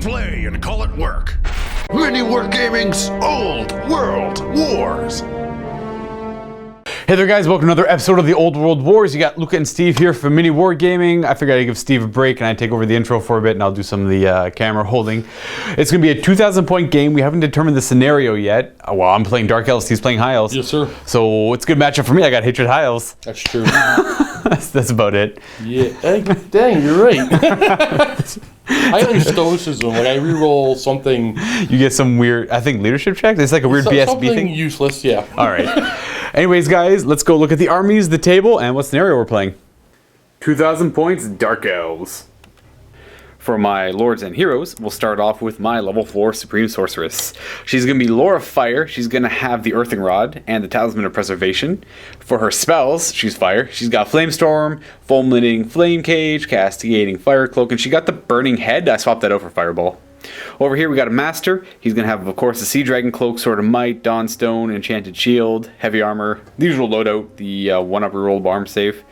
play and call it work. MiniWarGaming's Old World Wars. Hey there guys, welcome to another episode of the Old World Wars. You got Luka and Steve here from MiniWarGaming. I figured I'd give Steve a break and I'd take over the intro for a bit and I'll do some of the camera holding. It's going to be a 2,000 point game. We haven't determined the scenario yet. Well, I'm playing Dark Elves, Steve's playing High Elves. Yes, sir. So it's a good matchup for me. I got Hatred High Elves. That's true. That's about it. Yeah, hey, dang, you're right. I got stoicism. Like, I reroll something. You get some weird, I think, leadership check? It's like a weird BSB something thing? Useless, yeah. All right. Anyways, guys, let's go look at the armies, the table, and what scenario we're playing. 2,000 points, Dark Elves. For my lords and heroes, we'll start off with my level 4 Supreme Sorceress. She's going to be Lore of Fire. She's going to have the Earthing Rod and the Talisman of Preservation. For her spells, she's fire. She's got Flamestorm, Fulminating Flame Cage, Castigating Fire Cloak, and she got the Burning Head. I swapped that out for Fireball. Over here we got a Master. He's going to have, of course, the Sea Dragon Cloak, Sword of Might, Dawnstone, Enchanted Shield, Heavy Armor, the usual loadout, the 1-up reroll arm save,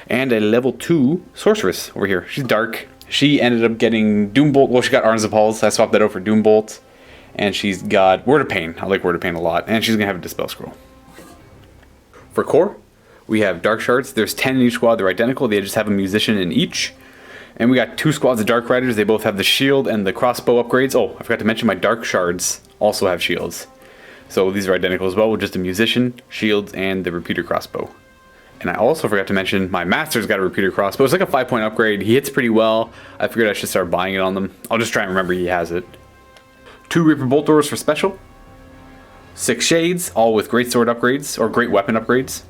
and a level 2 Sorceress over here. She's dark. She ended up getting Doombolt. Well, she got Arms of Halls. I swapped that out for Doombolt. And she's got Word of Pain. I like Word of Pain a lot. And she's going to have a Dispel Scroll. For core, we have Dark Shards. There's 10 in each squad. They're identical. They just have a musician in each. And we got 2 squads of Dark Riders. They both have the shield and the crossbow upgrades. Oh, I forgot to mention my Dark Shards also have shields. So these are identical as well with just a musician, shields, and the repeater crossbow. And I also forgot to mention my Master's got a repeater crossbow. It's like a 5-point upgrade. He hits pretty well. I figured I should start buying it on them. I'll just try and remember he has it. 2 Reaper Bolt Doors for special. 6 Shades, all with great sword upgrades, or great weapon upgrades.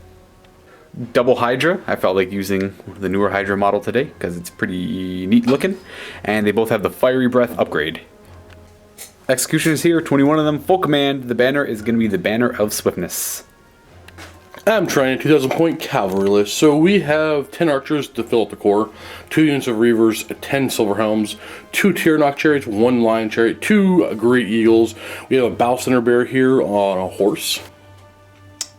Double Hydra. I felt like using the newer Hydra model today because it's pretty neat looking. And they both have the Fiery Breath upgrade. Executioners here, 21 of them. Full command. The banner is going to be the Banner of Swiftness. I'm trying a 2,000 point cavalry list. So we have 10 archers to fill up the core, 2 units of reavers, 10 silver helms, 2 Tyrannok chariots, 1 lion chariot, 2 great eagles. We have a Bow Center Bear here on a horse.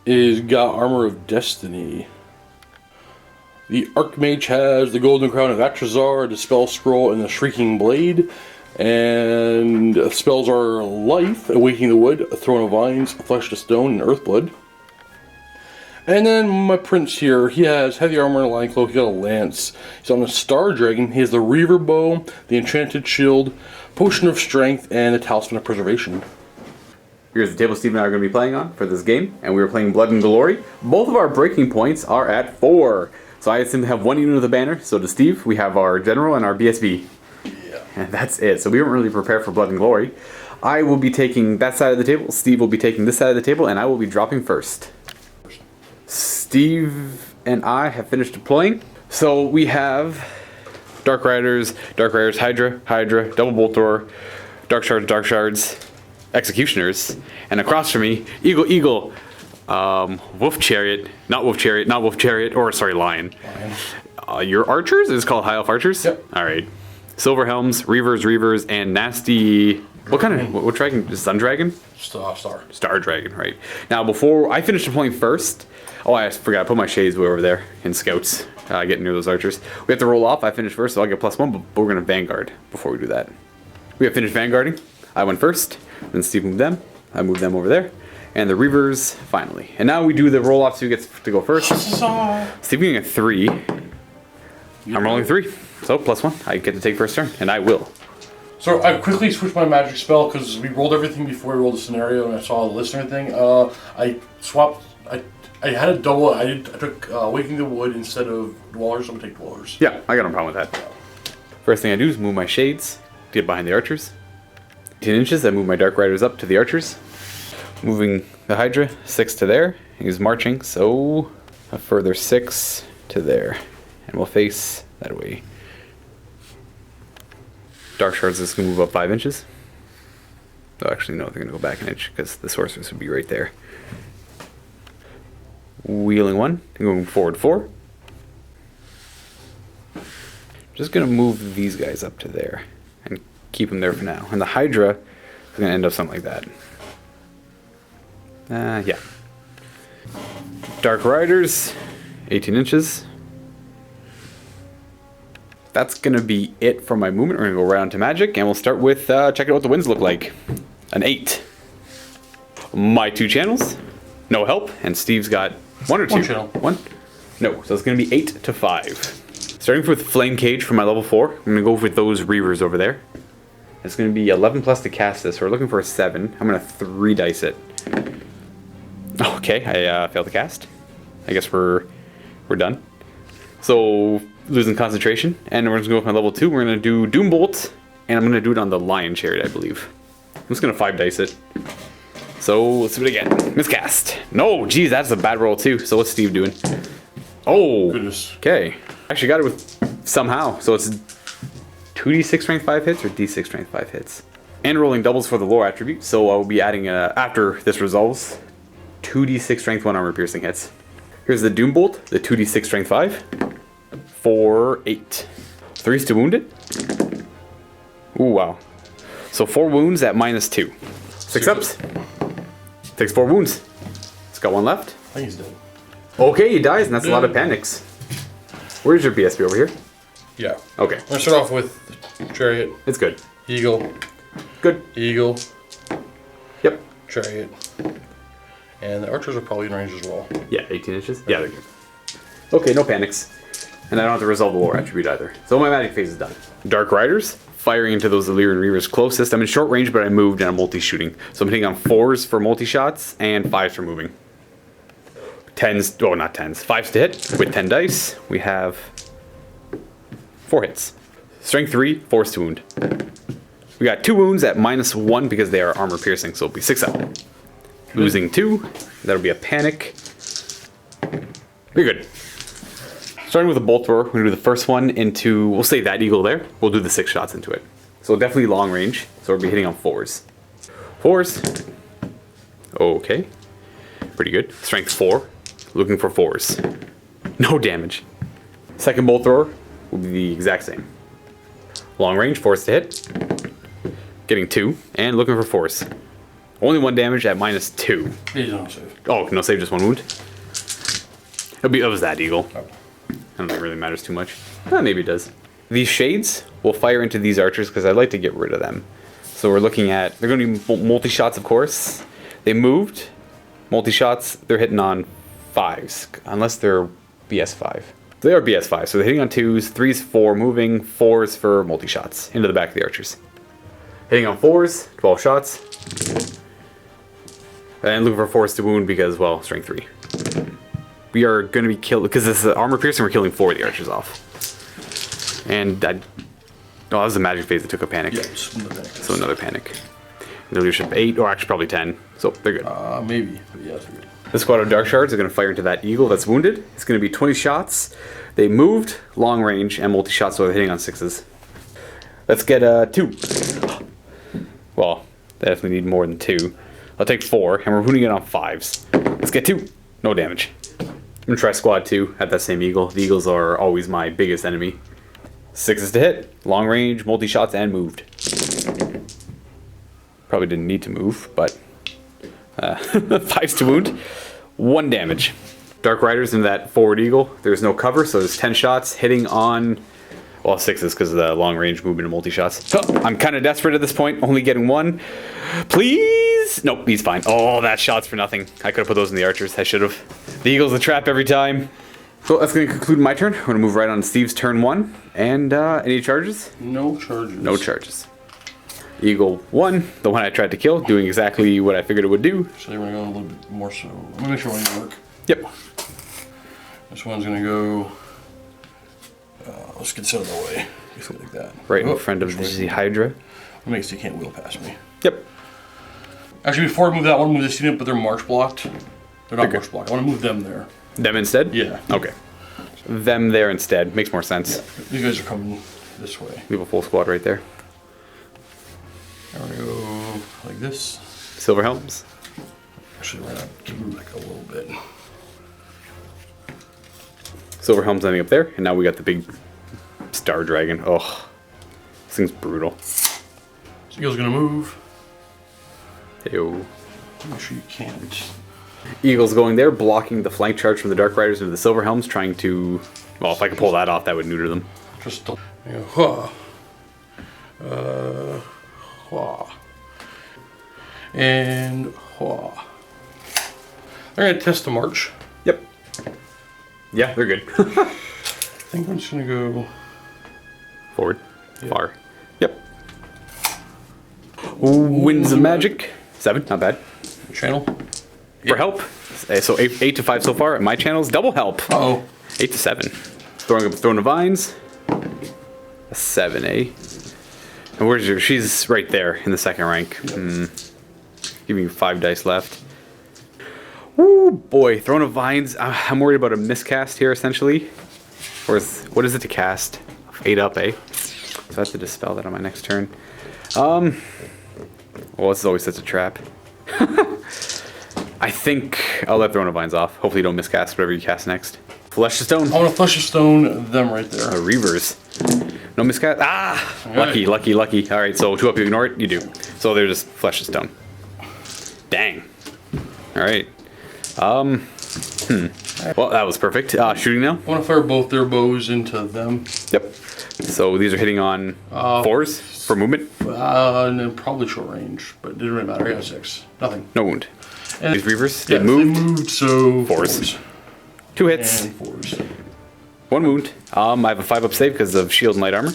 Is got Armor of Destiny. The Archmage has the Golden Crown of Atrazar, the Spell Scroll, and the Shrieking Blade. And spells are Life, Awakening the Wood, Throne of Vines, Flesh to Stone, and Earthblood. And then my prince here, he has heavy armor and a lion cloak, he got a lance. He's on a Star Dragon, he has the Reaver Bow, the Enchanted Shield, Potion of Strength, and the Talisman of Preservation. Here's the table Steve and I are going to be playing on for this game, and we are playing Blood and Glory. Both of our breaking points are at 4. So I assume to have 1 unit of the banner. So to Steve, we have our General and our BSB. Yeah. And that's it. So we weren't really prepared for Blood and Glory. I will be taking that side of the table, Steve will be taking this side of the table, and I will be dropping first. Steve and I have finished deploying. So we have Dark Riders, Hydra, Double Bolt Door, Dark Shards, Executioners, and across from me, Eagle, Wolf Chariot, or sorry, Lion. Your archers is called High Elf Archers? Yep. Alright. Silver Helms, Reavers, and Nasty. What kind of, what dragon? Sun Dragon? Star Dragon, right. Now, before I finish deploying first, oh, I forgot, I put my shades way over there in Scouts, getting near those archers. We have to roll off, I finished first, so I'll get +1, but we're going to Vanguard before we do that. We have finished Vanguarding. I went first, then Steve moved them, I moved them over there, and the Reavers finally. And now we do the roll off, so who gets to go first. Steve getting a 3. I'm rolling 3, so +1. I get to take first turn, and I will. So I quickly switched my magic spell because we rolled everything before we rolled the scenario and I saw the list and everything. I swapped. I had a double. I took Awakening the Wood instead of Dwellers. I'm gonna take Dwellers. Yeah, I got no problem with that. First thing I do is move my shades to get behind the archers. 10 inches. I move my Dark Riders up to the archers. Moving the Hydra 6 to there. He's marching, so a further 6 to there, and we'll face that way. Dark Shards is going to move up 5 inches. Oh, actually, no, they're going to go back an inch because the Sorceress would be right there. Wheeling 1, and going forward 4. Just going to move these guys up to there and keep them there for now. And the Hydra is going to end up something like that. Yeah. Dark Riders, 18 inches. that's going to be it for my movement. We're going to go right on to magic, and we'll start with checking out what the winds look like. An 8. My 2 channels, no help, and Steve's got 1 or 2? One channel. 1? No, so it's going to be 8 to 5. Starting with Flame Cage for my level 4, I'm going to go with those Reavers over there. It's going to be 11 plus to cast this, so we're looking for a 7. I'm going to 3 dice it. Okay, I failed to cast. I guess we're done. So, losing concentration, and we're just going to go with my level 2. We're going to do Doom Bolt, and I'm going to do it on the Lion Chariot, I believe. I'm just going to 5 dice it. So, let's do it again. Miscast. No, geez, that's a bad roll too. So, what's Steve doing? Oh, Goodness. Okay. Actually got it with somehow. So, it's 2d6 strength 5 hits or d6 strength 5 hits. And rolling doubles for the lore attribute. So, I'll be adding, after this resolves, 2d6 strength 1 armor piercing hits. Here's the Doom Bolt, the 2d6 strength 5. 4, 8. 3's to wound it. Ooh, wow. So 4 wounds at -2. 6 ups. Takes 4 wounds. It's got 1 left. I think he's dead. Okay, he dies, and that's a lot of panics. Where's your BSB over here? Yeah. Okay. I'm going to start off with Chariot, It's good. Eagle, Good. Eagle, Yep. Chariot. And the archers are probably in range as well. Yeah, 18 inches. Yeah, they're good. Okay, no panics. And I don't have to resolve the lore attribute either. So my magic phase is done. Dark Riders, firing into those Illyrian Reavers closest. I'm in short range, but I moved and I'm multi-shooting. So I'm hitting on 4s for multi-shots and 5s for moving. 10s, oh not 10s, 5s to hit with 10 dice. We have 4 hits. Strength 3, 4s to wound. We got 2 wounds at -1 because they are armor piercing, so it'll be 6 up. Losing 2, that'll be a panic. You're good. Starting with a bolt thrower, we're going to do the first one into, we'll say that eagle there. We'll do the 6 shots into it. So definitely long range, so we'll be hitting on 4s. 4s. Okay. Pretty good. Strength 4. Looking for 4s. No damage. Second bolt thrower will be the exact same. Long range, 4s to hit. Getting 2, and looking for 4s. Only 1 damage at -2. He's not safe. Oh, no save, just 1 wound. It was that eagle. I don't think it really matters too much. Maybe it does. These shades will fire into these archers because I'd like to get rid of them. So we're looking at, they're going to be multi-shots, of course. They moved. Multi-shots, they're hitting on 5s, unless they're BS5. They are BS5, so they're hitting on 2s, 3s, 4 moving, 4s for multi-shots into the back of the archers. Hitting on 4s, 12 shots. And looking for 4s to wound because, well, strength 3. We are going to be killed, because this is armor piercing, we're killing 4 of the archers off. And that was the magic phase that took a panic. Yeah, just another panic. So another panic. Their leadership 8, or actually probably 10. So they're good. Maybe, but yeah, they're good. The squad of Dark Shards are going to fire into that eagle that's wounded. It's going to be 20 shots. They moved, long range, and multi-shots, so they're hitting on 6s. Let's get 2. Well, they definitely need more than 2. I'll take 4, and we're wounding it on 5s. Let's get 2. No damage. I'm going to try squad 2 at that same eagle. The eagles are always my biggest enemy. 6s to hit, long range, multi-shots, and moved. Probably didn't need to move, but 5s to wound, 1 damage. Dark Riders into that forward eagle. There's no cover, so there's 10 shots hitting on, well, 6s because of the long range movement and multi-shots. So I'm kind of desperate at this point, only getting 1. Please? Nope, he's fine. Oh, that shot's for nothing. I could have put those in the archers. I should have. The eagle's a trap every time. So that's going to conclude my turn. We're going to move right on to Steve's turn 1. And any charges? No charges. No charges. Eagle 1, the one I tried to kill, doing exactly what I figured it would do. So we're going to go a little bit more so. I'm going to make sure it work. Yep. This one's going to go, let's get this out of the way. Just like that. Right in front of the Hydra. It makes you can't wheel past me. Yep. Actually, before I move that, I want to move this unit, but they're march blocked. They're not Okay. march blocked. I want to move them there. Them instead? Yeah. Okay. Them there instead. Makes more sense. Yeah. These guys are coming this way. We have a full squad right there. There we go, like this. Silver Helms. Actually, we're going to keep them back a little bit. Silver Helms ending up there, and now we got the big Star Dragon. Oh, this thing's brutal. So Eagle's going to move. Ew. Make sure you can't. Eagle's going there, blocking the flank charge from the Dark Riders into the Silver Helms, trying to... Well, if I could pull that off, that would neuter them. Just don't. Hua. Hua. And hua. They're going to test the march. Yep. Yeah, they're good. I think I'm just going to go Forward. Far. Yep. Winds of Magic. 7, not bad. channel. For help. So 8 to 5 so far. My channel's double help. Uh-oh. 8 to 7. Throwing of Vines. A 7, eh? And where's your... She's right there in the second rank. Give me 5 dice left. Ooh, boy. Throne of Vines. I'm worried about a miscast here, essentially. Or what is it to cast? 8 up, eh? So I have to dispel that on my next turn. Well, this is always such a trap. I think I'll let Throne of Vines off. Hopefully you don't miscast whatever you cast next. Flesh of Stone. I want to Flesh of Stone them right there. Reavers. No miscast. Ah! Right. Lucky. Alright, so 2 up, you ignore it? You do. So they're just Flesh of Stone. Dang. Alright. Well, that was perfect. Shooting now? I want to fire both their bows into them. Yep. So these are hitting on 4s for movement? And then probably short range, but it didn't really matter. I got 6. Nothing. No wound. And These Reavers, yeah, they moved. They moved, so 4s. 2 hits. And 4s. 1 wound. I have a 5 up save because of shield and light armor.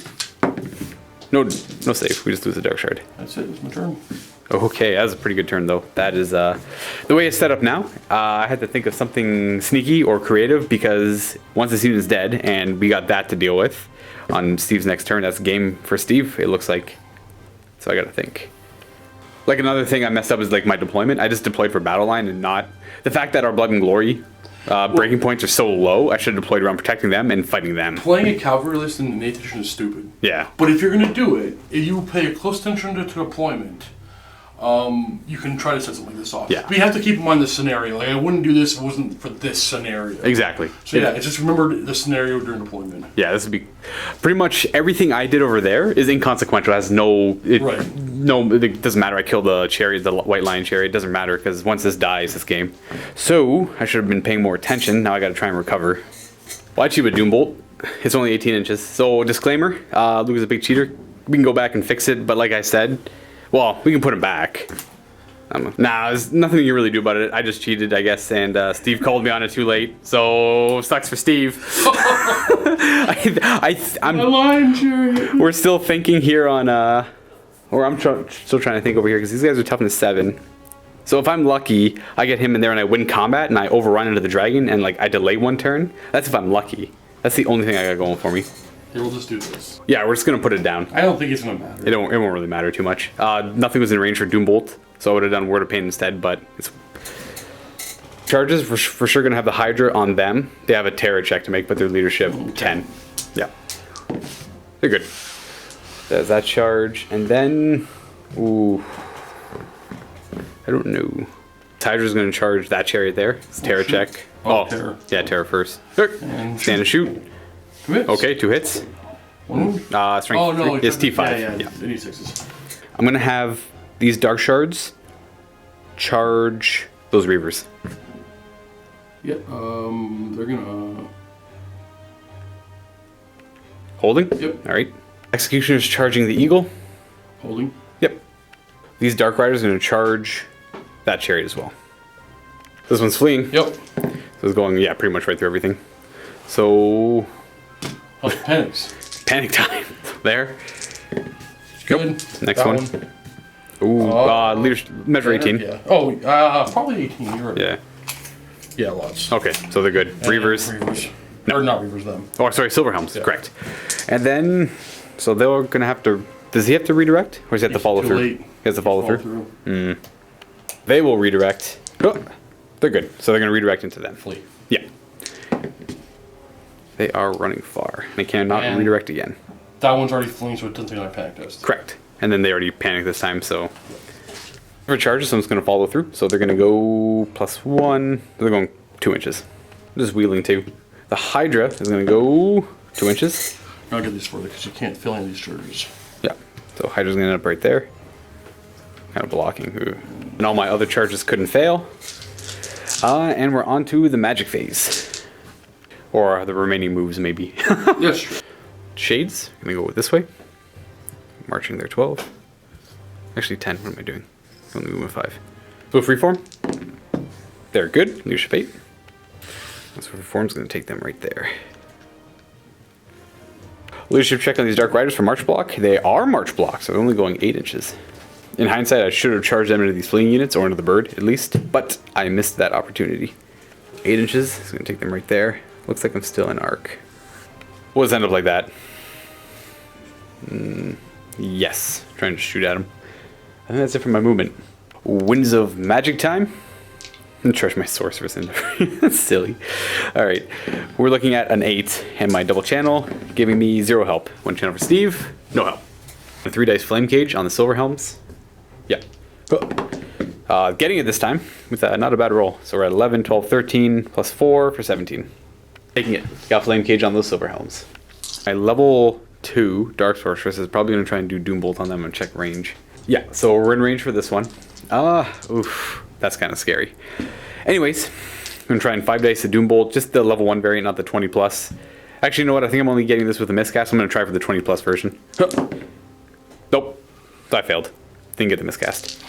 No save. We just lose the dark shard. That's it. It's my turn. Okay, that was a pretty good turn though. That is the way it's set up now. I had to think of something sneaky or creative because once the student is dead and we got that to deal with on Steve's next turn, that's game for Steve. It looks like. So I got to think. Like another thing I messed up is like my deployment. I just deployed for battle line and not the fact that our Blood and Glory breaking points are so low. I should have deployed around protecting them and fighting them. Playing a cavalry list in the 8th edition is stupid. Yeah. But if you're going to do it, if you pay close attention to deployment, you can try to set something like this off. Yeah. But you have to keep in mind the scenario. Like, I wouldn't do this if it wasn't for this scenario. Exactly. So yeah, it's just remember the scenario during deployment. Yeah, this would be pretty much everything I did over there is inconsequential. It has Right. It doesn't matter. I killed the chariot, the white lion chariot. It doesn't matter because once this dies, this game. So I should have been paying more attention. Now I got to try and recover. Well, I cheat with Doombolt. It's only 18 inches. So disclaimer: Luka's a big cheater. We can go back and fix it, but like I said, well, we can put him back. Nah, there's nothing you can really do about it. I just cheated, I guess, and Steve called me on it too late. So sucks for Steve. I'm. A lion chariot. We're still thinking here on, or I'm still trying to think over here because these guys are toughness 7. So if I'm lucky, I get him in there and I win combat and I overrun into the dragon and like I delay 1 turn. That's if I'm lucky. That's the only thing I got going for me. Here, we'll just do this. Yeah, we're just gonna put it down. I don't think it's gonna matter. It won't really matter too much. Nothing was in range for Doombolt, so I would have done Word of Pain instead. But it's charges for sure gonna have the Hydra on them. They have a terror check to make, but their leadership 10. Yeah, they're good. There's that charge, and then ooh, I don't know. Hydra's gonna charge that chariot there. It's terror check. Terror. Yeah, terror first. And Stand and shoot. 2 hits. Okay, 2 hits. 1 wound. Strength. Oh no, it's T5. Yeah. It needs 6s. I'm gonna have these dark shards charge those reavers. Yep. They're gonna. Holding? Yep. Alright. Executioner's charging the eagle. Holding. Yep. These dark riders are gonna charge that chariot as well. This one's fleeing. Yep. So it's going, yeah, pretty much right through everything. So Oh, panics. panic time. There. Good. Next That one. Ooh, leadership measure 18. Yeah. Oh, probably 18. You're right. Yeah. Yeah, lots. Okay, so they're good. Reavers. Reavers. Or not Reavers, them. Oh, sorry, Silverhelms. Correct. And then, so they're gonna have to. Does he have to redirect, or does he have to follow Too through? late. He has to follow through. They will redirect. Oh, they're good. So they're gonna redirect into them. Flee. Yeah. They are running far. They cannot And- redirect again. That one's already fleeing, so it doesn't take my panic test. Correct. And then they already panicked this time, so. For charges, someone's gonna follow through. So they're gonna go +1. They're going 2 inches. Just wheeling 2. The Hydra is gonna go 2 inches. I'll get these further because you can't fill in these charges. Yeah. So Hydra's gonna end up right there. Kind of blocking. Ooh. And all my other charges couldn't fail. And we're on to the magic phase. Or the remaining moves, maybe. Yes. Shades, I'm gonna go this way. Marching there 12. Actually 10, what am I doing? Only moving 5. So freeform. They're good, leadership 8. So freeform's gonna take them right there. Leadership check on these Dark Riders for March Block. They are March Block, so they're only going 8 inches. In hindsight, I should have charged them into these fleeing units, or into the bird, at least, but I missed that opportunity. 8 inches, it's going to take them right there. Looks like I'm still in arc. What does it end up like that? Yes, trying to shoot at him. I think that's it for my movement. Winds of Magic time. I'm charge my sorceress in there. That's silly. Alright, we're looking at an 8 and my double channel, giving me 0 help. 1 channel for Steve, no help. A 3 dice flame cage on the silver helms. Yeah. Getting it this time with not a bad roll. So we're at 11, 12, 13, plus 4 for 17. Taking it. Got flame cage on those silver helms. My level 2 Dark Sorceress is probably going to try and do Doom Bolt on them and check range. Yeah, so we're in range for this one. Oof. That's kind of scary. Anyways, I'm going to try and 5 dice to Doom Bolt, just the level 1 variant, not the 20 plus. Actually, you know what? I think I'm only getting this with a miscast. I'm going to try for the 20 plus version. Nope. I failed. Didn't get the miscast.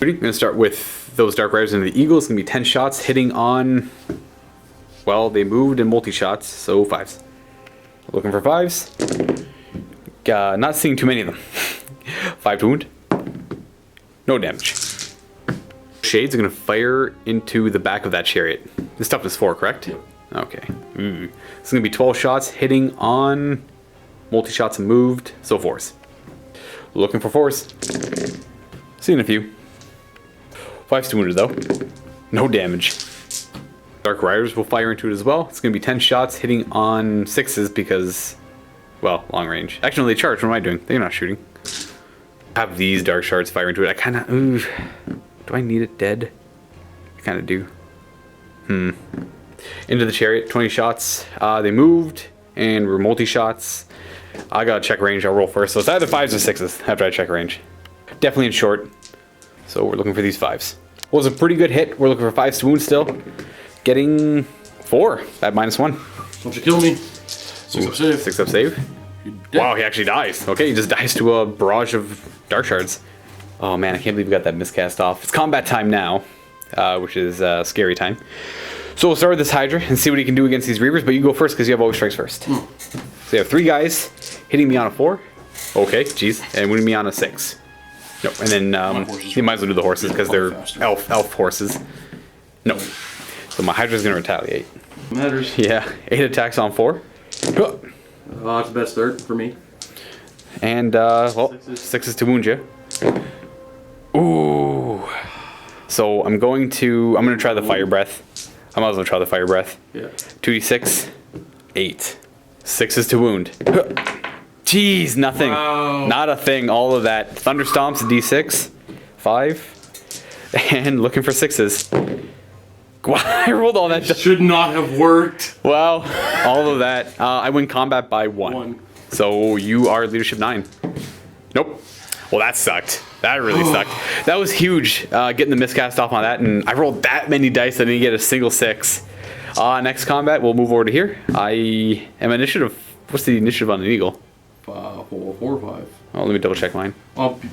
I'm going to start with those Dark Riders into the Eagle. It's going to be 10 shots hitting on... Well, they moved in multi-shots, so 5s. Looking for 5s. Not seeing too many of them. 5 to wound. No damage. Shades are going to fire into the back of that chariot. This toughness 4, correct? Yep. Okay. It's going to be 12 shots hitting on multi-shots and moved, so 4s. Looking for 4s. Seeing a few. 5's to wounded though. No damage. Dark Riders will fire into it as well. It's going to be 10 shots hitting on 6s because, well, long range. Actually, no, they charge. What am I doing? They're not shooting. Have these Dark Shards fire into it. I kind of... Do I need it dead? I kind of do. Into the chariot, 20 shots. They moved and were multi-shots. I gotta check range. I'll roll first. So it's either 5s or 6s after I check range. Definitely in short. So we're looking for these 5s. Was a pretty good hit. We're looking for 5s to wound still. Getting 4 at -1. Don't you kill me. 6 up save. 6 up save. Wow, he actually dies. Okay, he just dies to a barrage of Dark Shards. Oh man, I can't believe we got that miscast off. It's combat time now, which is scary time. So we'll start with this Hydra and see what he can do against these Reavers, but you go first because you have always strikes first. So you have 3 guys hitting me on a 4. Okay, jeez, and winning me on a 6. Nope, and then you might as well do the horses because they're elf horses. No. So my Hydra's going to retaliate. Matters. Yeah, 8 attacks on 4. That's the best start for me. And, well, 6s to wound you. Ooh. So I'm going to try the Fire Breath. I might as well try the Fire Breath. Yeah. 2d6, 8. 6s to wound. Jeez, nothing. Wow. Not a thing. All of that. Thunderstomps, d6, 5, and looking for 6s. Wow, I rolled all that. Should not have worked. Wow, all of that. I win combat by 1. So you are leadership 9. Nope. Well, that sucked. That really sucked. That was huge, getting the miscast off on that, and I rolled that many dice I didn't get a single 6. Next combat, we'll move over to here. I am initiative. What's the initiative on an eagle? 4 or 5. Oh, let me double check mine.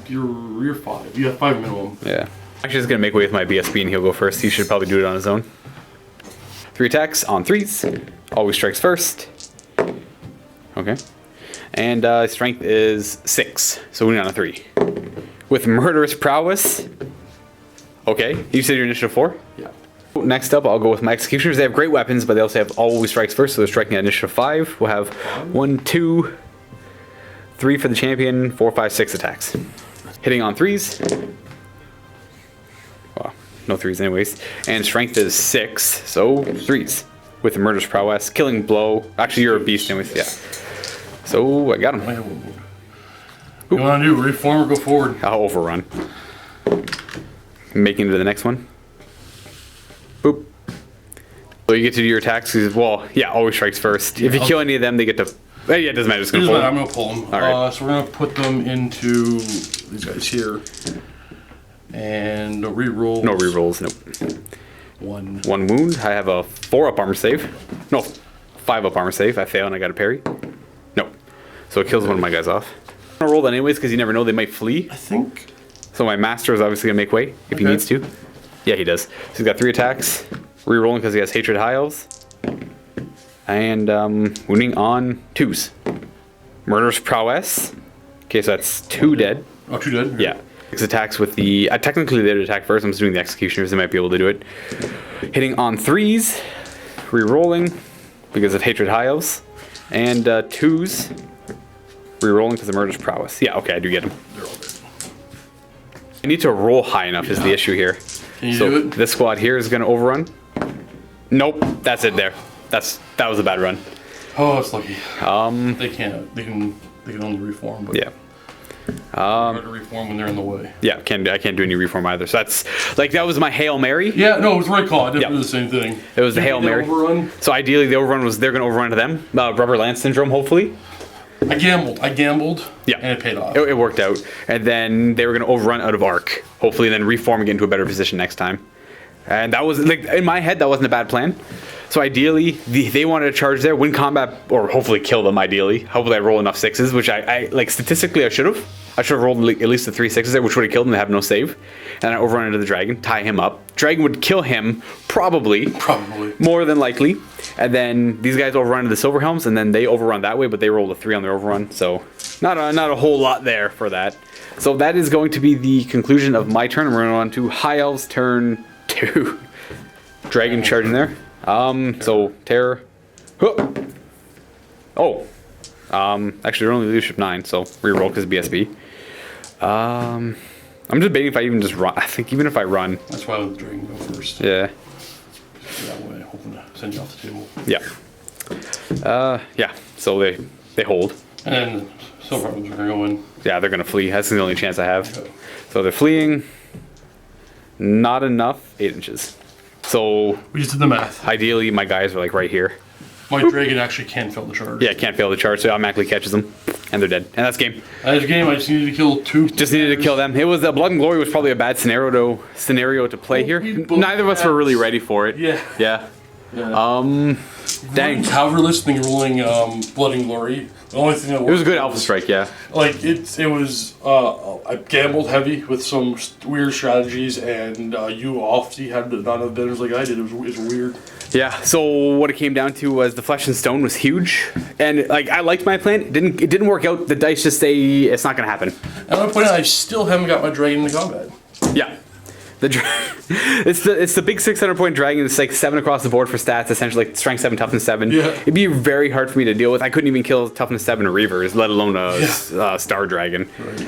You're 5. You have 5 minimum. Yeah. Actually, just gonna make way with my BSB and he'll go first. He should probably do it on his own. 3 attacks on 3s. Always strikes first. Okay. And strength is 6, so winning on a 3. With murderous prowess. Okay, you said your initiative 4? Yeah. Next up, I'll go with my executioners. They have great weapons, but they also have always strikes first, so they're striking at initiative 5. We'll have 1, 2, 3 for the champion, 4, 5, 6 attacks. Hitting on 3s. Well, no 3s anyways. And strength is 6, so 3s. With the murderous prowess, killing blow. Actually, you're a beast anyways, yeah. So I got him. What do you want to do? Reform or go forward? I'll overrun. Making it to the next one. Boop. So you get to do your attacks. Well, yeah, always strikes first. If you kill any of them, they get to. Yeah, it doesn't matter. Just gonna pull them. I'm gonna pull them. All right. So we're gonna put them into these guys here, and no rerolls. No rerolls. Nope. 1 wound. I have a 4 up armor save. No, 5 up armor save. I fail and I got a parry. So it kills one of my guys off. I'm gonna roll that anyways because you never know, they might flee. I think. So my master is obviously gonna make way if he needs to. Yeah, he does. So he's got 3 attacks. Rerolling because he has Hatred High Elves. And wounding on 2s. Murderous Prowess. Okay, so that's 2 dead. Oh, 2 dead? Yeah. 6 attacks with the... technically they did attack first. I'm just doing the Executioners. They might be able to do it. Hitting on 3s. Rerolling because of Hatred High Elves. And 2s. Rerolling because of Murderous Prowess. Yeah, okay, I do get them. They're all good. I need to roll high enough is the issue here. Can you do it? This squad here is going to overrun. Nope, that's it there. That was a bad run. Oh, it's lucky. They can't. They can only reform. But Yeah. hard to reform when they're in the way. Yeah, I can't do any reform either. So that's like that was my Hail Mary. Yeah, no, it was the right call. I did Yep. do the same thing. It was the Hail Mary. Overrun. So ideally the overrun was they're going to overrun to them. Rubber Lance Syndrome, hopefully. I gambled. Yeah. And it paid off. It worked out. And then they were going to overrun out of Arc. Hopefully then reform and get into a better position next time. And that was, like, in my head, that wasn't a bad plan. So ideally, they wanted to charge there, win combat, or hopefully kill them, ideally. Hopefully I roll enough 6s, which I like, statistically I should have. I should have rolled at least the 3 6s there, which would have killed him. They have no save. And I overrun into the dragon, tie him up. Dragon would kill him, probably. More than likely. And then these guys overrun into the Silver Helms, and then they overrun that way, but they rolled a 3 on their overrun. So not a whole lot there for that. So that is going to be the conclusion of my turn. We're going on to High Elves turn 2. Dragon charging there. So Terror. Oh. Actually they're only leadership 9, so reroll because BSB. I'm just debating if I even just run. I think even if I run. That's why I let the dragon go first. Yeah. That way, hoping to send you off the table. Yeah. Yeah. So they hold. And then Silver Helms are gonna go in. Yeah, they're gonna flee. That's the only chance I have. Okay. So they're fleeing. Not enough. 8 inches. So We just did the math. ideally my guys are like right here. My dragon actually can fail the charge. Yeah, can't fail the charge, so it automatically catches them. And they're dead. And that's game. As a game, I just needed to kill 2. Just needed to kill them. It was Blood and Glory was probably a bad scenario to play here. we both Neither of us were really ready for it. Yeah. Yeah. Dang. Cavalryless thing rolling Blood and Glory. The only thing that It was a good Alpha Strike, yeah. Like it was. I gambled heavy with some weird strategies, and you obviously had not enough bidders like I did. It was weird. Yeah. So what it came down to was the Flesh and Stone was huge, and like I liked my plan. It didn't work out. The dice just say it's not gonna happen. At my point, I still haven't got my dragon into combat. Yeah. It's the big 600-point dragon. It's like 7 across the board for stats, essentially like strength 7, toughness 7. Yeah. It'd be very hard for me to deal with. I couldn't even kill toughness 7 Reavers, let alone a Star Dragon. Right.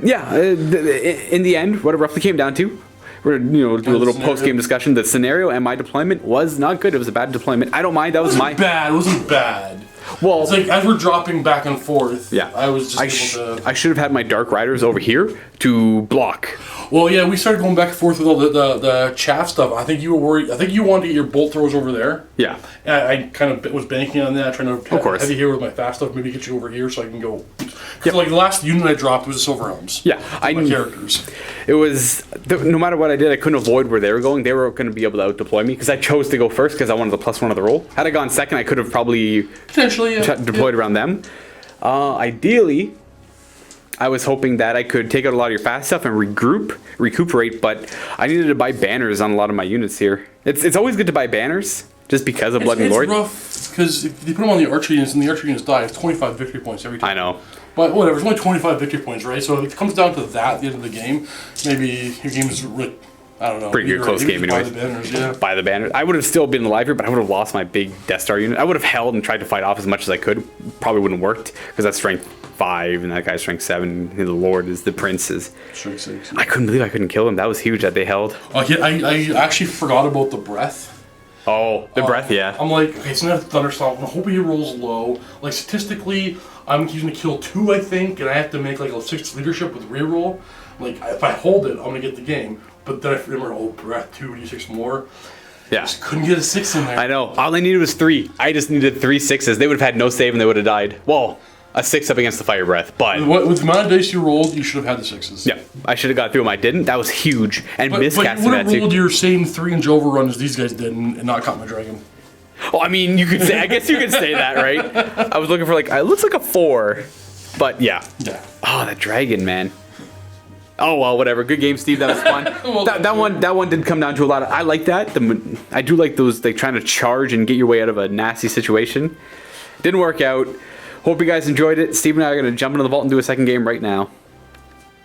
Yeah. In the end, what it roughly came down to, we're gonna do a little post-game discussion. The scenario and my deployment was not good. It was a bad deployment. I don't mind. That was my bad. It wasn't bad. Well, It's like as we're dropping back and forth. yeah. I was just able to. I should have had my Dark Riders over here to block. Well, yeah, we started going back and forth with all the chaff stuff. I think you were worried. I think you wanted to get your bolt throws over there. Yeah. And I kind of was banking on that, trying to Of course. have you here with my fast stuff. Maybe get you over here so I can go. Because like the last unit I dropped was the Silver Helms. Yeah, my characters. It was no matter what I did, I couldn't avoid where they were going. They were going to be able to out deploy me because I chose to go first because I wanted the +1 of the roll. Had I gone second, I could have probably Potentially, yeah. deployed around them. Ideally, I was hoping that I could take out a lot of your fast stuff and recuperate, but I needed to buy banners on a lot of my units here. It's always good to buy banners just because of Blood and Glory. It's rough because if you put them on the archer units and the archer units die, it's 25 victory points every time. I know. But whatever, it's only 25 victory points, right? So if it comes down to that at the end of the game, maybe your game is really, I don't know. Pretty good close game anyway. Buy the banners, yeah. Buy the banners. I would have still been alive here, but I would have lost my big Death Star unit. I would have held and tried to fight off as much as I could. Probably wouldn't have worked because that's strength 5 and that guy's strength 7. And the Lord is the Prince is. Strength 6. I couldn't believe I couldn't kill him. That was huge that they held. I actually forgot about the breath. Oh, the breath, yeah. I'm like, okay, it's not a thunderstorm. I'm hoping he rolls low. Like statistically, I'm using to kill 2, I think, and I have to make like a 6 leadership with reroll. Like if I hold it, I'm gonna get the game. But then I remember, oh, breath 2d6 more. Yeah. Just couldn't get a 6 in there. I know. All I needed was 3. I just needed 3 6s. They would have had no save and they would have died. Well, a 6 up against the fire breath, but With the amount of dice you rolled, you should have had the 6s. yeah, I should have got through them. I didn't. That was huge. And But you miscasted would that have rolled too. your same 3-inch overrun as these guys did and not caught my dragon. Oh, I mean, you could say. I guess you could say that, right? I was looking for like. It looks like a 4, but yeah. Yeah. Oh, that dragon, man. Oh well, whatever. Good game, Steve. That was fun. Well, that one did come down to a lot of. I like that. I do like those. Like trying to charge and get your way out of a nasty situation. Didn't work out. Hope you guys enjoyed it. Steve and I are gonna jump into the vault and do a second game right now.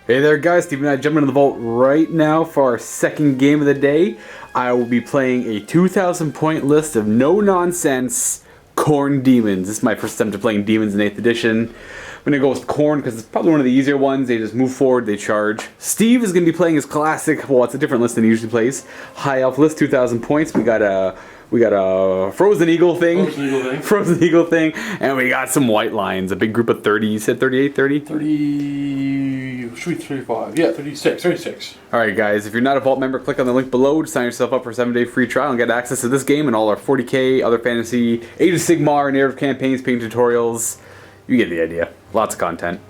Hey there, guys. Steve and I jumping into the vault right now for our second game of the day. I will be playing a 2,000 point list of no nonsense Khorne demons. This is my first attempt at playing demons in 8th edition. I'm going to go with Khorne because it's probably one of the easier ones. They just move forward, they charge. Steve is going to be playing his classic, well, it's a different list than he usually plays. High elf list, 2,000 points. We got a Frozen Eagle thing. Frozen Eagle thing. And we got some white lines. A big group of 30. You said 38, 30? 30... Should be 35. Yeah, 36. Alright guys, if you're not a Vault member, click on the link below to sign yourself up for a 7-day free trial and get access to this game and all our 40k, other fantasy, Age of Sigmar, narrative campaigns, paint tutorials. You get the idea. Lots of content.